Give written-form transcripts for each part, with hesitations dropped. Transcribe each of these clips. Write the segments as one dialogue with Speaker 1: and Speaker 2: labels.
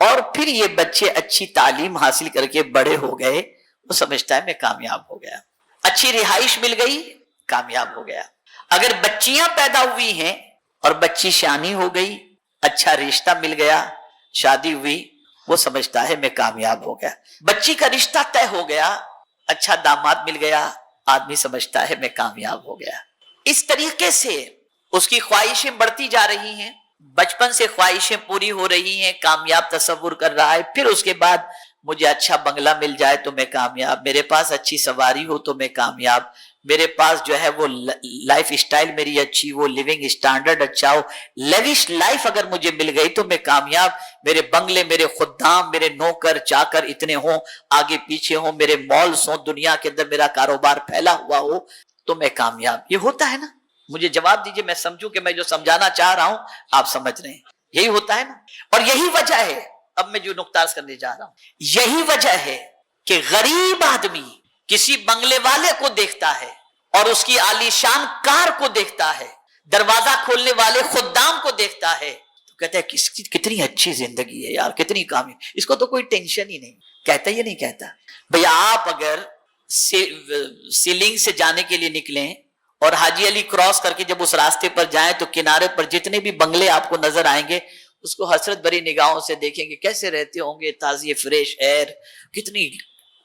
Speaker 1: اور پھر یہ بچے اچھی تعلیم حاصل کر کے بڑے ہو گئے، وہ سمجھتا ہے میں کامیاب ہو گیا، اچھی رہائش مل گئی، کامیاب ہو گیا۔ اگر بچیاں پیدا ہوئی ہیں اور بچی شانی ہو گئی، اچھا رشتہ مل گیا، شادی ہوئی، وہ سمجھتا ہے میں کامیاب ہو گیا۔ بچی کا رشتہ طے ہو گیا، اچھا داماد مل گیا، آدمی سمجھتا ہے میں کامیاب ہو گیا۔ اس طریقے سے اس کی خواہشیں بڑھتی جا رہی ہیں، بچپن سے خواہشیں پوری ہو رہی ہیں، کامیاب تصور کر رہا ہے، پھر اس کے بعد مجھے اچھا بنگلہ مل جائے تو میں کامیاب، میرے پاس اچھی سواری ہو تو میں کامیاب، میرے پاس جو ہے وہ لائف اسٹائل میری اچھی ہو، لیونگ اسٹینڈرڈ اچھا ہو، لیوش لائف اگر مجھے مل گئی تو میں کامیاب، میرے بنگلے، میرے خدام، میرے نوکر چاکر اتنے ہوں، آگے پیچھے ہوں، میرے مالز ہوں، دنیا کے اندر میرا کاروبار پھیلا ہوا ہو تو میں کامیاب۔ یہ ہوتا ہے نا؟ مجھے جواب دیجئے، میں سمجھوں کہ میں جو سمجھانا چاہ رہا ہوں آپ سمجھ رہے ہیں، یہی ہوتا ہے نا؟ اور یہی وجہ ہے، اب میں جو نقطہ عرض کرنے جا رہا ہوں، یہی وجہ ہے کہ غریب آدمی کسی بنگلے والے کو دیکھتا ہے اور اس کی عالی شان کار کو دیکھتا ہے، دروازہ کھولنے والے خدام کو دیکھتا ہے تو کہتا ہے کتنی اچھی زندگی ہے یار، کتنی کامیاب، اس کو تو کوئی ٹینشن ہی نہیں۔ کہتا ہے یہ نہیں کہتا؟ بھئی آپ اگر سیلنگ سے جانے کے لیے نکلیں اور حاجی علی کراس کر کے جب اس راستے پر جائیں تو کنارے پر جتنے بھی بنگلے آپ کو نظر آئیں گے اس کو حسرت بھری نگاہوں سے دیکھیں گے، کیسے رہتے ہوں گے، تازی فریش ایئر، کتنی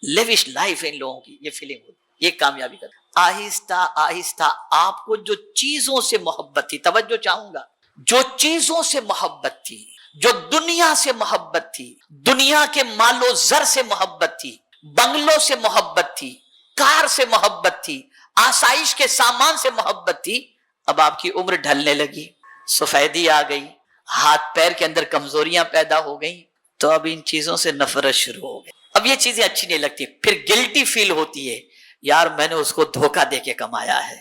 Speaker 1: لیوش لائف ہے ان لوگوں کی، یہ فیلنگ ہوتی، یہ کامیابی کا۔ آہستہ آہستہ آپ کو جو چیزوں سے محبت تھی، توجہ چاہوں گا، جو چیزوں سے محبت تھی، جو دنیا سے محبت تھی، دنیا کے مال و زر سے محبت تھی، بنگلوں سے محبت تھی، کار سے محبت تھی، آسائش کے سامان سے محبت تھی، اب آپ کی عمر ڈھلنے لگی، سفیدی آ گئی، ہاتھ پیر کے اندر کمزوریاں پیدا ہو گئیں، تو اب ان چیزوں سے نفرت شروع ہو گئی، اب یہ چیزیں اچھی نہیں لگتی، پھر گلٹی فیل ہوتی ہے، یار میں نے اس کو دھوکہ دے کے کمایا ہے،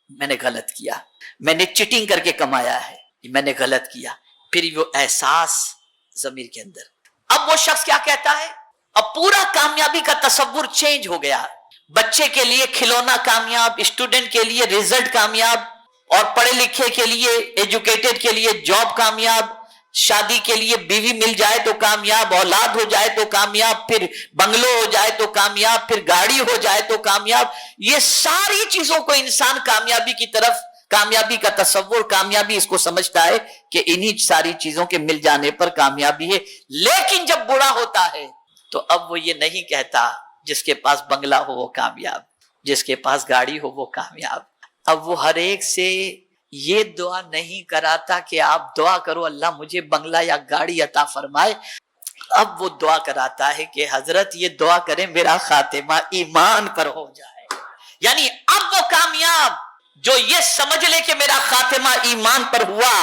Speaker 1: میں نے غلط کیا، میں نے چیٹنگ کر کے کمایا ہے، میں نے غلط کیا، پھر وہ احساس ضمیر کے اندر، اب وہ شخص کیا کہتا ہے، اب پورا کامیابی کا تصور چینج ہو گیا، بچے کے لیے کھلونا کامیاب، اسٹوڈنٹ کے لیے ریزلٹ کامیاب، اور پڑھے لکھے کے لیے، ایجوکیٹڈ کے لیے جاب کامیاب، شادی کے لیے بیوی مل جائے تو کامیاب، اولاد ہو جائے تو کامیاب، پھر بنگلو ہو جائے تو کامیاب، پھر گاڑی ہو جائے تو کامیاب، یہ ساری چیزوں کو انسان کامیابی کی طرف، کامیابی کا تصور، کامیابی اس کو سمجھتا ہے کہ انہی ساری چیزوں کے مل جانے پر کامیابی ہے، لیکن جب بڑا ہوتا ہے تو اب وہ یہ نہیں کہتا جس کے پاس بنگلہ ہو وہ کامیاب، جس کے پاس گاڑی ہو وہ کامیاب، اب وہ ہر ایک سے یہ دعا نہیں کراتا کہ آپ دعا کرو اللہ مجھے بنگلہ یا گاڑی عطا فرمائے، اب وہ دعا کراتا ہے کہ حضرت یہ دعا کریں میرا خاتمہ ایمان پر ہو جائے، یعنی اب وہ کامیاب جو یہ سمجھ لے کہ میرا خاتمہ ایمان پر ہوا،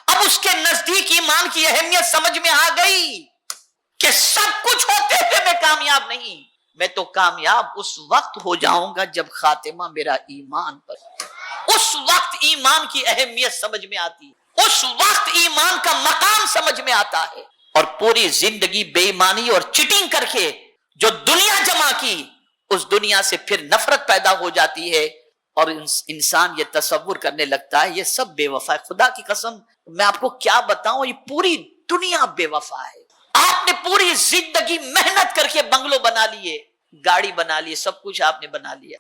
Speaker 1: اب اس کے نزدیک ایمان کی اہمیت سمجھ میں آ گئی کہ سب کچھ ہوتے ہوئے میں کامیاب نہیں، میں تو کامیاب اس وقت ہو جاؤں گا جب خاتمہ میرا ایمان پر، اس وقت ایمان کی اہمیت سمجھ میں آتی ہے، اس وقت ایمان کا مقام سمجھ میں آتا ہے، اور پوری زندگی بے ایمانی اور چیٹنگ کر کے جو دنیا جمع کی، اس دنیا سے پھر نفرت پیدا ہو جاتی ہے، اور انسان یہ تصور کرنے لگتا ہے یہ سب بے وفا ہے۔ خدا کی قسم میں آپ کو کیا بتاؤں، یہ پوری دنیا بے وفا ہے، آپ نے پوری زندگی محنت کر کے بنگلو بنا لیے، گاڑی بنا لی، سب کچھ آپ نے بنا لیا،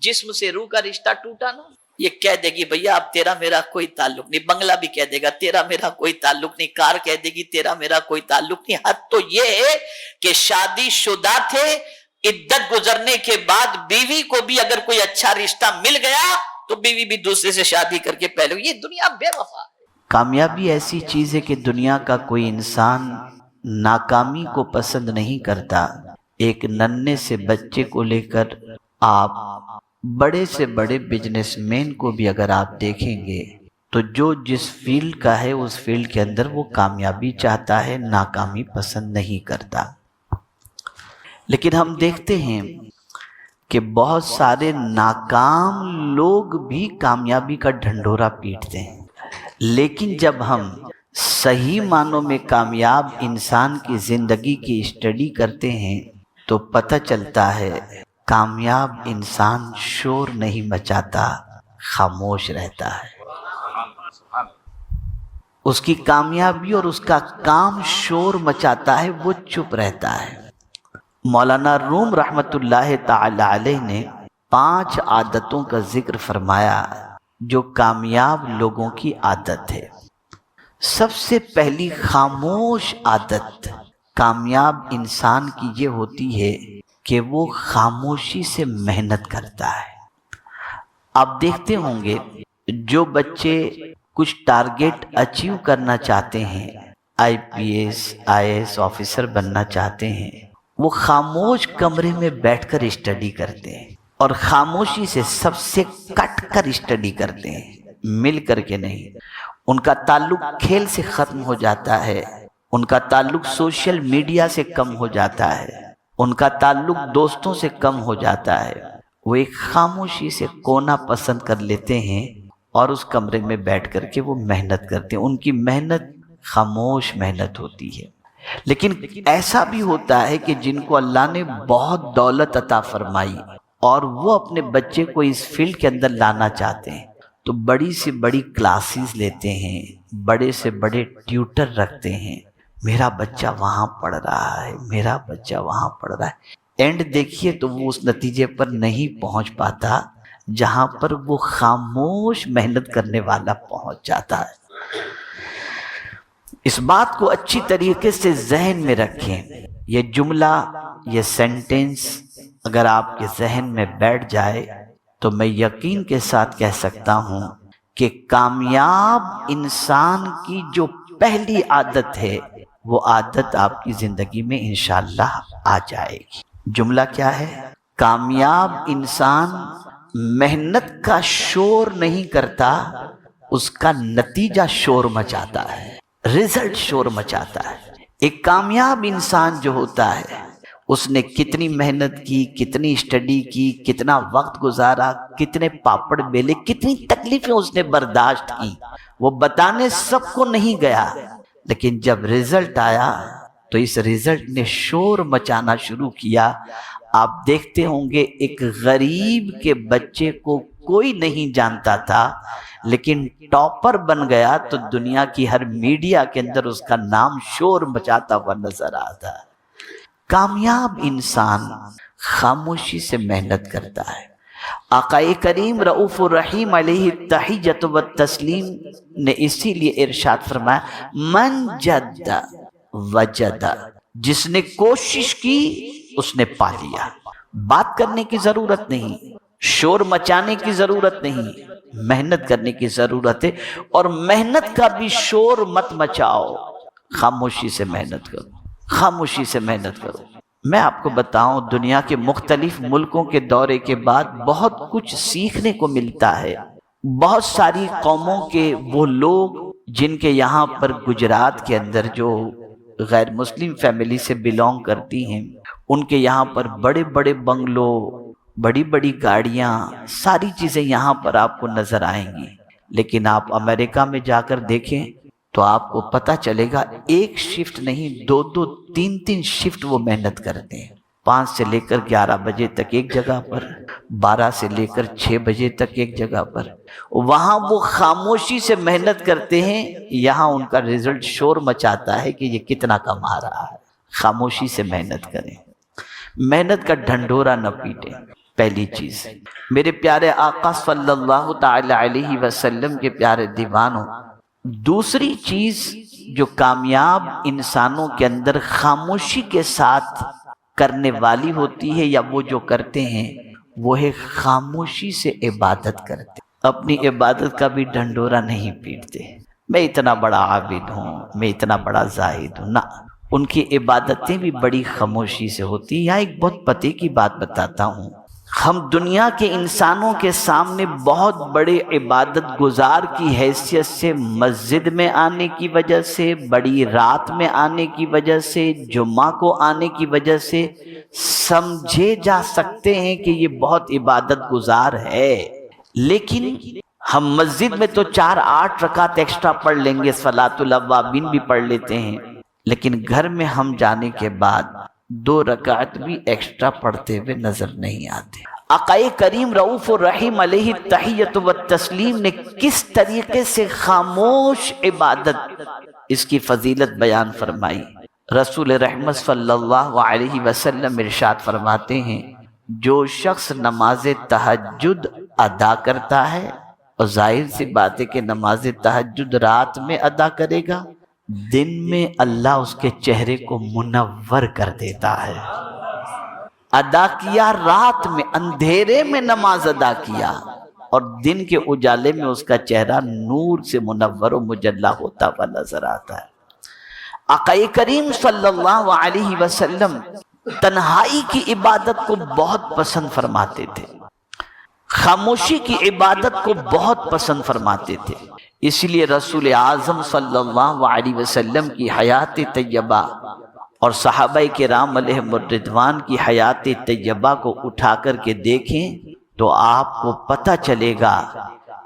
Speaker 1: جسم سے روح کا رشتہ ٹوٹا نا، یہ کہہ دے گی بھیا اب تیرا میرا کوئی تعلق نہیں، بنگلہ بھی کہہ دے گا تیرا میرا کوئی تعلق نہیں، کار کہہ دے گی تیرا میرا کوئی تعلق نہیں، حد تو یہ ہے کہ شادی شدہ تھے، عدت گزرنے کے بعد بیوی کو بھی اگر کوئی اچھا رشتہ مل گیا تو بیوی بھی دوسرے سے شادی کر کے پہلے، یہ دنیا بے وفا ہے۔ کامیابی ایسی چیز ہے کہ دنیا کا کوئی انسان ناکامی کو پسند نہیں کرتا، ایک ننھے سے بچے کو لے کر آپ بڑے سے بڑے بزنس مین کو بھی اگر آپ دیکھیں گے تو جو جس فیلڈ کا ہے اس فیلڈ کے اندر وہ کامیابی چاہتا ہے، ناکامی پسند نہیں کرتا۔ لیکن ہم دیکھتے ہیں کہ بہت سارے ناکام لوگ بھی کامیابی کا ڈھنڈورا پیٹتے ہیں، لیکن جب ہم صحیح معنوں میں کامیاب انسان کی زندگی کی اسٹڈی کرتے ہیں تو پتہ چلتا ہے کامیاب انسان شور نہیں مچاتا، خاموش رہتا ہے۔ اس کی کامیابی اور اس کا کام شور مچاتا ہے، وہ چپ رہتا ہے۔ مولانا روم رحمت اللہ تعالی علیہ نے 5 عادتوں کا ذکر فرمایا جو کامیاب لوگوں کی عادت ہے۔ سب سے پہلی خاموش عادت کامیاب انسان کی یہ ہوتی ہے کہ وہ خاموشی سے محنت کرتا ہے۔ آپ دیکھتے ہوں گے جو بچے کچھ ٹارگیٹ اچیو کرنا چاہتے ہیں، IPS IAS آفیسر بننا چاہتے ہیں، وہ خاموش کمرے میں بیٹھ کر اسٹڈی کرتے ہیں اور خاموشی سے سب سے کٹ کر اسٹڈی کرتے ہیں، مل کر کے نہیں۔ ان کا تعلق کھیل سے ختم ہو جاتا ہے، ان کا تعلق سوشل میڈیا سے کم ہو جاتا ہے، ان کا تعلق دوستوں سے کم ہو جاتا ہے۔ وہ ایک خاموشی سے کونا پسند کر لیتے ہیں اور اس کمرے میں بیٹھ کر کے وہ محنت کرتے ہیں۔ ان کی محنت خاموش محنت ہوتی ہے۔ لیکن ایسا بھی ہوتا ہے کہ جن کو اللہ نے بہت دولت عطا فرمائی اور وہ اپنے بچے کو اس فیلڈ کے اندر لانا چاہتے ہیں تو بڑی سے بڑی کلاسز لیتے ہیں، بڑے سے بڑے ٹیوٹر رکھتے ہیں، میرا بچہ وہاں پڑھ رہا ہے، میرا بچہ وہاں پڑھ رہا ہے۔ اینڈ دیکھیے تو وہ اس نتیجے پر نہیں پہنچ پاتا جہاں پر وہ خاموش محنت کرنے والا پہنچ جاتا ہے۔ اس بات کو اچھی طریقے سے ذہن میں رکھیں۔ یہ جملہ، یہ سینٹنس اگر آپ کے ذہن میں بیٹھ جائے تو میں یقین کے ساتھ کہہ سکتا ہوں کہ کامیاب انسان کی جو پہلی عادت ہے وہ عادت آپ کی زندگی میں انشاءاللہ آ جائے گی۔ جملہ کیا ہے؟ کامیاب انسان محنت کا شور نہیں کرتا، اس کا نتیجہ شور مچاتا ہے، رزلٹ شور مچاتا ہے۔ ایک کامیاب انسان جو ہوتا ہے اس نے کتنی محنت کی، کتنی اسٹڈی کی، کتنا وقت گزارا، کتنے پاپڑ بیلے، کتنی تکلیفیں اس نے برداشت کی، وہ بتانے سب کو نہیں گیا، لیکن جب رزلٹ آیا تو اس رزلٹ نے شور مچانا شروع کیا۔ آپ دیکھتے ہوں گے ایک غریب کے بچے کو کوئی نہیں جانتا تھا لیکن ٹاپر بن گیا تو دنیا کی ہر میڈیا کے اندر اس کا نام شور مچاتا ہوا نظر آتا ہے۔ کامیاب انسان خاموشی سے محنت کرتا ہے۔ آقا کریم رؤوف الرحیم علیہ التحیۃ والتسلیم نے اسی لیے ارشاد فرمایا، من جد وجد، جس نے کوشش کی اس نے پا لیا۔ بات کرنے کی ضرورت نہیں، شور مچانے کی ضرورت نہیں، محنت کرنے کی ضرورت ہے، اور محنت کا بھی شور مت مچاؤ، خاموشی سے محنت کرو، خاموشی سے محنت کرو۔ میں آپ کو بتاؤں، دنیا کے مختلف ملکوں کے دورے کے بعد بہت کچھ سیکھنے کو ملتا ہے۔ بہت ساری قوموں کے وہ لوگ جن کے یہاں پر گجرات کے اندر جو غیر مسلم فیملی سے بلونگ کرتی ہیں، ان کے یہاں پر بڑے بڑے بنگلو، بڑی بڑی گاڑیاں، ساری چیزیں یہاں پر آپ کو نظر آئیں گی۔ لیکن آپ امریکہ میں جا کر دیکھیں تو آپ کو پتہ چلے گا ایک شفٹ نہیں، 2 3 شفٹ وہ محنت کرتے ہیں۔ 5 سے لے کر 11 بجے تک ایک جگہ پر، 12 سے لے کر 6 بجے تک ایک جگہ پر، وہاں وہ خاموشی سے محنت کرتے ہیں، یہاں ان کا رزلٹ شور مچاتا ہے کہ یہ کتنا کما رہا ہے۔ خاموشی سے محنت کریں، محنت کا ڈھنڈورا نہ پیٹیں، پہلی چیز۔ میرے پیارے آقا صلی اللہ تعالی علیہ وسلم کے پیارے دیوانوں، دوسری چیز جو کامیاب انسانوں کے اندر خاموشی کے ساتھ کرنے والی ہوتی ہے یا وہ جو کرتے ہیں، وہ ہے خاموشی سے عبادت کرتے، اپنی عبادت کا بھی ڈھنڈورا نہیں پیٹتے، میں اتنا بڑا عابد ہوں، میں اتنا بڑا زاہد ہوں، نہ، ان کی عبادتیں بھی بڑی خاموشی سے ہوتی ہیں۔ یہاں ایک بہت پتے کی بات بتاتا ہوں، ہم دنیا کے انسانوں کے سامنے بہت بڑے عبادت گزار کی حیثیت سے مسجد میں آنے کی وجہ سے، بڑی رات میں آنے کی وجہ سے، جمعہ کو آنے کی وجہ سے سمجھے جا سکتے ہیں کہ یہ بہت عبادت گزار ہے، لیکن ہم مسجد میں تو 4-8 رکعت ایکسٹرا پڑھ لیں گے، صلاۃ الاوابین بھی پڑھ لیتے ہیں، لیکن گھر میں ہم جانے کے بعد 2 رکعت بھی ایکسٹرا پڑھتے ہوئے نظر نہیں آتے۔ آقائے کریم رؤوف الرحیم علیہ التحیۃ والتسلیم نے کس طریقے سے خاموش عبادت اس کی فضیلت بیان فرمائی۔ رسول رحمت صلی اللہ علیہ وسلم ارشاد فرماتے ہیں، جو شخص نماز تہجد ادا کرتا ہے، اور ظاہر سی بات ہے کہ نماز تہجد رات میں ادا کرے گا، دن میں اللہ اس کے چہرے کو منور کر دیتا ہے۔ ادا کیا رات میں، اندھیرے میں نماز ادا کیا، اور دن کے اجالے میں اس کا چہرہ نور سے منور و مجلہ ہوتا ہوا نظر آتا ہے۔ آقا کریم صلی اللہ علیہ وسلم تنہائی کی عبادت کو بہت پسند فرماتے تھے، خاموشی کی عبادت کو بہت پسند فرماتے تھے۔ اس لیے رسول اعظم صلی اللہ علیہ وسلم کی حیات طیبہ اور صحابہ کرام علیہم الرضوان کی حیات طیبہ کو اٹھا کر کے دیکھیں تو آپ کو پتہ چلے گا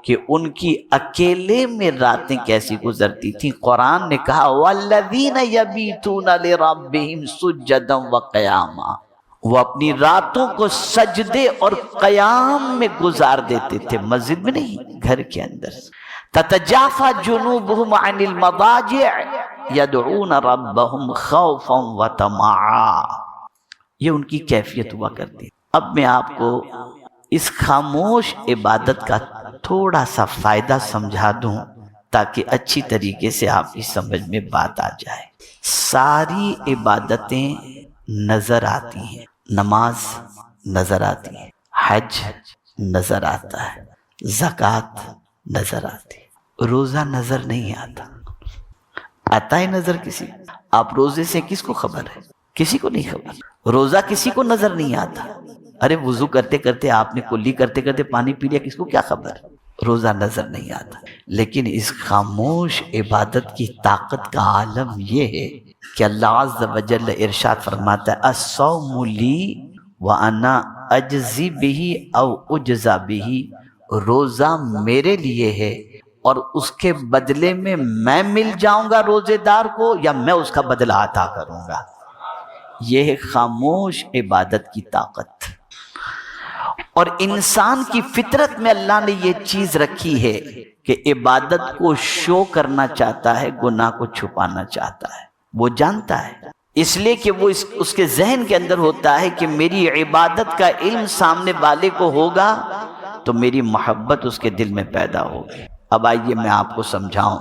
Speaker 1: کہ ان کی اکیلے میں راتیں کیسی گزرتی تھیں۔ قرآن نے کہا وَالَّذِينَ يَبِيتُونَ لِرَبِّهِمْ سُجَّدًا وَقِيَامًا، وہ اپنی راتوں کو سجدے اور قیام میں گزار دیتے تھے، مسجد میں نہیں، گھر کے اندر۔ تَتَجَافَى جُنُوبُهُمْ عَنِ الْمَضَاجِعِ يَدْعُونَ رَبَّهُمْ خَوْفًا وَطَمَعًا، یہ ان کی کیفیت ہوا کرتی۔ اب میں آپ کو اس خاموش عبادت کا تھوڑا سا فائدہ سمجھا دوں تاکہ اچھی طریقے سے آپ کی سمجھ میں بات آ جائے۔ ساری عبادتیں نظر آتی ہیں، نماز نظر آتی ہے، حج نظر آتا ہے، زکوٰۃ نظر آتی ہے، روزہ نظر نہیں آتا۔ آتا ہے نظر کسی؟ آپ روزے سے کس کو خبر ہے؟ کسی کو نہیں خبر۔ روزہ کسی کو نظر نہیں آتا۔ ارے وضو کرتے کرتے آپ نے کلی کرتے کرتے پانی پی لیا، کس کو کیا خبر؟ روزہ نظر نہیں آتا۔ لیکن اس خاموش عبادت کی طاقت کا عالم یہ ہے کہ اللہ عز و جل ارشاد فرماتا ہے الصوم لی وانا اجزی بہ او اجزا بہ، روزہ میرے لیے ہے اور اس کے بدلے میں میں مل جاؤں گا روزے دار کو، یا میں اس کا بدلہ عطا کروں گا۔ یہ ہے خاموش عبادت کی طاقت۔ اور انسان کی فطرت میں اللہ نے یہ چیز رکھی ہے کہ عبادت کو شو کرنا چاہتا ہے، گناہ کو چھپانا چاہتا ہے۔ وہ جانتا ہے، اس لیے کہ وہ اس کے ذہن کے اندر ہوتا ہے کہ میری عبادت کا علم سامنے والے کو ہوگا تو میری محبت اس کے دل میں پیدا ہوگی۔ اب آئیے میں آپ کو سمجھاؤں۔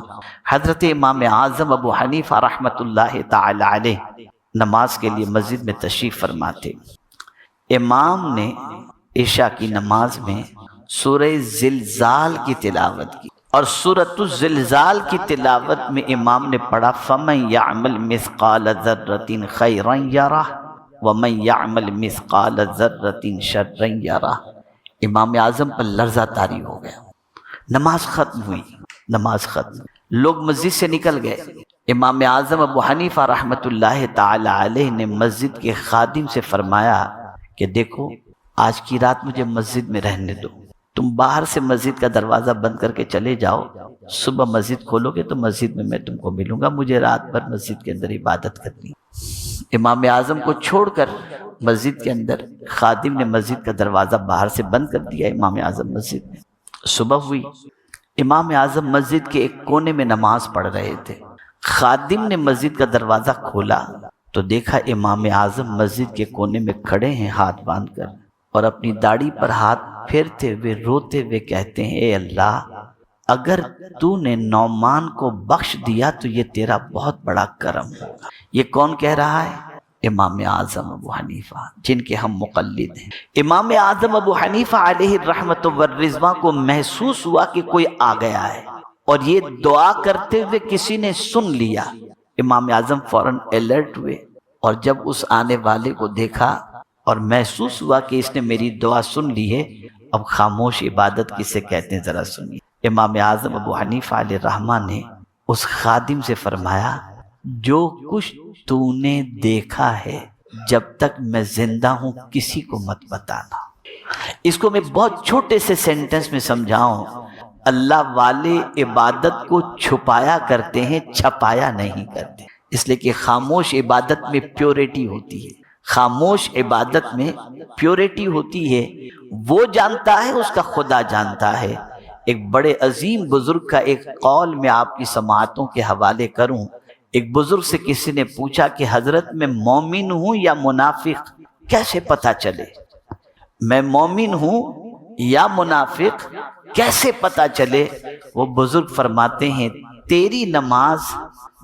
Speaker 1: حضرت امام اعظم ابو حنیفہ رحمۃ اللہ تعالی علیہ نماز کے لیے مسجد میں تشریف فرماتے۔ امام نے عشاء کی نماز میں سورہ زلزال کی تلاوت کی، اور سورۃ الزلزال کی تلاوت میں امام نے پڑھا فَمَن يَعْمَلْ مِثْقَالَ ذَرَّةٍ خَيْرًا يَرَهُ وَمَن يَعْمَلْ مِثْقَالَ ذَرَّةٍ شَرًّا يَرَهُ۔ امام اعظم پر لرزہ طاری ہو گیا۔ نماز ختم ہوئی، نماز ختم، لوگ مسجد سے نکل گئے۔ امام اعظم ابو حنیفہ رحمۃ اللہ تعالی علیہ نے مسجد کے خادم سے فرمایا کہ دیکھو آج کی رات مجھے مسجد میں رہنے دو، تم باہر سے مسجد کا دروازہ بند کر کے چلے جاؤ، صبح مسجد کھولو گے تو مسجد میں تم کو ملوں گا، مجھے رات بھر مسجد کے اندر عبادت کرنی۔ امام اعظم کو چھوڑ کر مسجد کے اندر خادم نے مسجد کا دروازہ باہر سے بند کر دیا۔ امام اعظم مسجد میں، صبح ہوئی، امام اعظم مسجد کے ایک کونے میں نماز پڑھ رہے تھے۔ خادم نے مسجد کا دروازہ کھولا تو دیکھا امام اعظم مسجد کے کونے میں کھڑے ہیں ہاتھ باندھ کر، اور اپنی داڑھی پر ہاتھ پھیرتے ہوئے روتے ہوئے کہتے ہیں اے اللہ، اگر تو نے نعمان کو بخش دیا تو یہ تیرا بہت بڑا کرم ہوگا۔ یہ کون کہہ رہا ہے؟ امام اعظم ابو حنیفہ، جن کے ہم مقلد ہیں۔ امام اعظم ابو حنیفہ علیہ الرحمۃ والرضوان کو محسوس ہوا کہ کوئی آ گیا ہے، اور یہ دعا کرتے ہوئے کسی نے سن لیا۔ امام اعظم فوراً الرٹ ہوئے، اور جب اس آنے والے کو دیکھا اور محسوس ہوا کہ اس نے میری دعا سن لی ہے، اب خاموش عبادت کسے کہتے ہیں ذرا سنیے۔ امام اعظم ابو حنیفہ علیہ الرحمٰ نے اس خادم سے فرمایا جو کچھ تو نے دیکھا ہے جب تک میں زندہ ہوں کسی کو مت بتانا۔ اس کو میں بہت چھوٹے سے سینٹنس میں سمجھاؤں، اللہ والے عبادت کو چھپایا کرتے ہیں، چھپایا نہیں کرتے، اس لیے کہ خاموش عبادت میں پیورٹی ہوتی ہے، خاموش عبادت میں پیورٹی ہوتی ہے، وہ جانتا ہے، اس کا خدا جانتا ہے۔ ایک بڑے عظیم بزرگ کا ایک قول میں آپ کی سماعتوں کے حوالے کروں۔ ایک بزرگ سے کسی نے پوچھا کہ حضرت میں مومن ہوں یا منافق کیسے پتہ چلے؟ میں مومن ہوں یا منافق کیسے پتہ چلے؟ وہ بزرگ فرماتے ہیں تیری نماز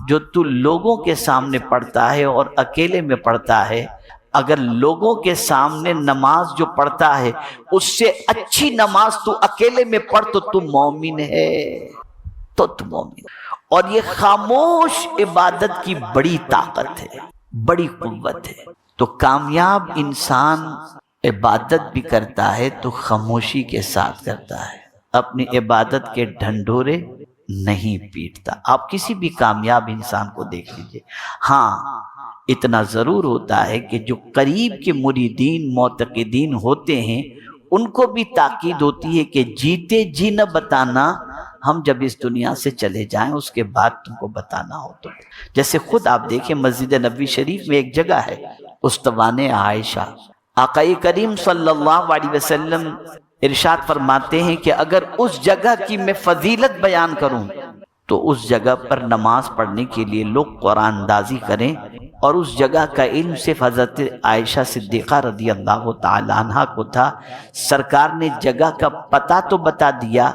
Speaker 1: جو تو لوگوں کے سامنے پڑھتا ہے اور اکیلے میں پڑھتا ہے، اگر لوگوں کے سامنے نماز جو پڑھتا ہے اس سے اچھی نماز تو اکیلے میں پڑھ تو مومن ہے، تو مومن۔ اور یہ خاموش عبادت کی بڑی طاقت ہے، بڑی قوت ہے۔ تو کامیاب انسان عبادت بھی کرتا ہے تو خاموشی کے ساتھ کرتا ہے، اپنی عبادت کے ڈھنڈورے نہیں پیٹتا۔ آپ کسی بھی کامیاب انسان کو دیکھ لیجئے، ہاں اتنا ضرور ہوتا ہے کہ جو قریب کے مریدین معتقدین ہوتے ہیں ان کو بھی تاکید ہوتی ہے کہ جیتے جی نہ بتانا، ہم جب اس دنیا سے چلے جائیں اس کے بعد تم کو بتانا ہو تو۔ جیسے خود آپ دیکھیں مسجد نبوی شریف میں ایک جگہ ہے استوان عائشہ، آقا کریم صلی اللہ علیہ وسلم ارشاد فرماتے ہیں کہ اگر اس جگہ کی میں فضیلت بیان کروں تو اس جگہ پر نماز پڑھنے کے لیے لوگ قرآن اندازی کریں، اور اس جگہ کا علم صرف حضرت عائشہ صدیقہ رضی اللہ تعالی عنہ کو تھا۔ سرکار نے جگہ کا پتہ تو بتا دیا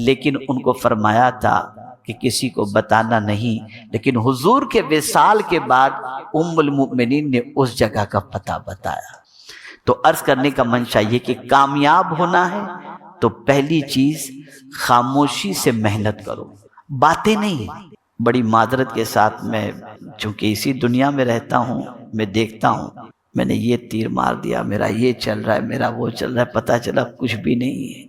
Speaker 1: لیکن ان کو فرمایا تھا کہ کسی کو بتانا نہیں، لیکن حضور کے وصال کے بعد ام المؤمنین نے اس جگہ کا پتہ بتایا۔ تو عرض کرنے کا منشا یہ کہ کامیاب ہونا ہے تو پہلی چیز خاموشی سے محنت کرو، باتیں نہیں۔ بڑی معذرت کے ساتھ میں چونکہ اسی دنیا میں رہتا ہوں، میں دیکھتا ہوں میں نے یہ تیر مار دیا، میرا یہ چل رہا ہے، میرا وہ چل رہا ہے، پتہ چلا کچھ بھی نہیں ہے۔